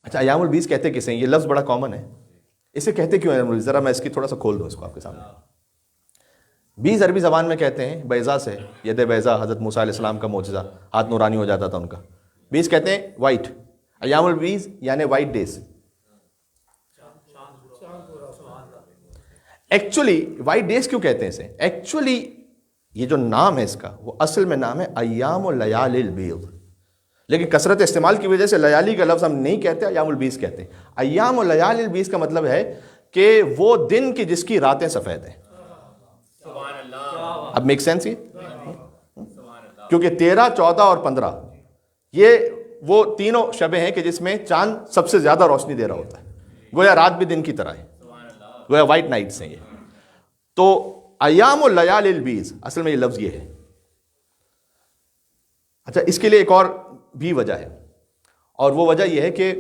اچھا ایام البیس کہتے کسے ہیں؟ یہ لفظ بڑا کامن ہے، اسے کہتے کیوں ہیں؟ ذرا میں اس کی تھوڑا سا کھول دوں اس کو آپ کے سامنے. بیس عربی زبان میں کہتے ہیں بیضا سے، ید بیضا، حضرت موسیٰ علیہ السلام کا معجزہ، ہاتھ نورانی ہو جاتا تھا ان کا. بیس کہتے ہیں وائٹ، ایام البیس یعنی white days. Actually white days کیوں کہتے ہیں اسے؟ ایکچولی یہ جو نام ہے اس کا، وہ اصل میں نام ہے ایام اللیال البیض، لیکن کثرت استعمال کی وجہ سے لیالی کا لفظ ہم نہیں کہتے، ایام البیض کہتے ہیں. ایام اللیال البیض کا مطلب ہے کہ وہ دن کی جس کی راتیں سفید ہیں. اب میک سینس یہ؟ کیونکہ 13، 14 اور 15 یہ وہ تینوں شبیں ہیں کہ جس میں چاند سب سے زیادہ روشنی دے رہا ہوتا ہے، گویا رات بھی دن کی طرح ہے، گویا وائٹ نائٹس ہیں یہ. تو ایام اللیال البیض اصل میں یہ لفظ یہ ہے. اچھا اس کے لیے ایک اور بھی وجہ ہے، اور وہ وجہ یہ ہے کہ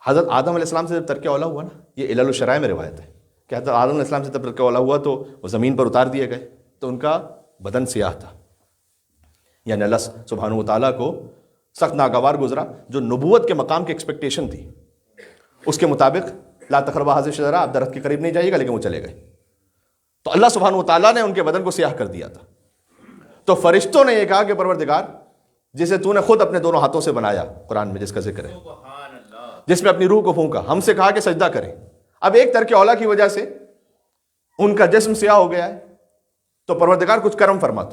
حضرت آدم علیہ السلام سے جب ترک اولا ہوا نا، یہ علل الشرائع میں روایت ہے کہ حضرت آدم علیہ السلام سے جب ترک اولا ہوا تو وہ زمین پر اتار دیے گئے، تو ان کا بدن سیاہ تھا. یعنی اللہ سبحانہ و تعالیٰ کو سخت ناگوار گزرا جو نبوت کے مقام کی ایکسپیکٹیشن تھی، اس کے مطابق لا تقربا هذه الشجرہ، آپ درخت کے قریب نہیں جائیے گا، لیکن وہ چلے گئے. تو اللہ سبحانہ و تعالیٰ نے ان کے بدن کو سیاہ کر دیا تھا. تو فرشتوں نے یہ کہا کہ پروردگار جسے تو نے خود اپنے دونوں ہاتھوں سے بنایا، قرآن میں جس کا ذکر ہے، جس میں اپنی روح کو پھونکا، ہم سے کہا کہ سجدہ کریں. اب ایک ترک اولا کی وجہ سے ان کا جسم سیاہ ہو گیا ہے، تو پروردگار کچھ کرم فرما.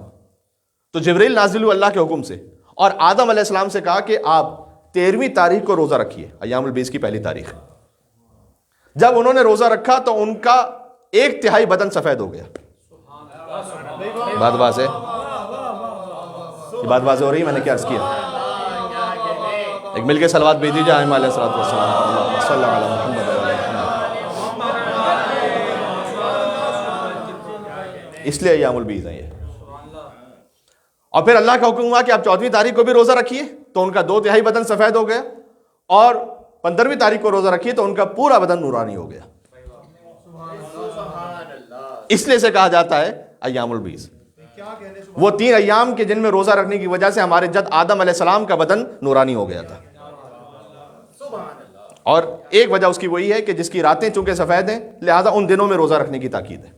تو جبریل نازل ہوئے اللہ کے حکم سے، اور آدم علیہ السلام سے کہا کہ آپ 13ویں تاریخ کو روزہ رکھیے، ایام البیض کی پہلی تاریخ. جب انہوں نے روزہ رکھا تو ان کا 1/3 بدن سفید ہو گیا. بات واضح ہے؟ یہ بات واضح ہو رہی ہے؟ میں نے کیا عرض کیا؟ ایک مل کے صلوات بھیج دیجیے آئمہ علیہ الصلوۃ والسلام، اللہم صلی علی محمد وعلی محمد. اس لیے ایام البیض ہیں یہ. اور پھر اللہ کا حکم ہوا کہ آپ 14ویں تاریخ کو بھی روزہ رکھیے، تو ان کا 2/3 بدن سفید ہو گیا، اور 15ویں تاریخ کو روزہ رکھیے تو ان کا پورا بدن نورانی ہو گیا. اس لیے سے کہا جاتا ہے ایام البیض. وہ 3 ایام کے جن میں روزہ رکھنے کی وجہ سے ہمارے جد آدم علیہ السلام کا بدن نورانی ہو گیا تھا. اور ایک وجہ اس کی وہی ہے کہ جس کی راتیں چونکہ سفید ہیں، لہذا ان دنوں میں روزہ رکھنے کی تاکید ہے.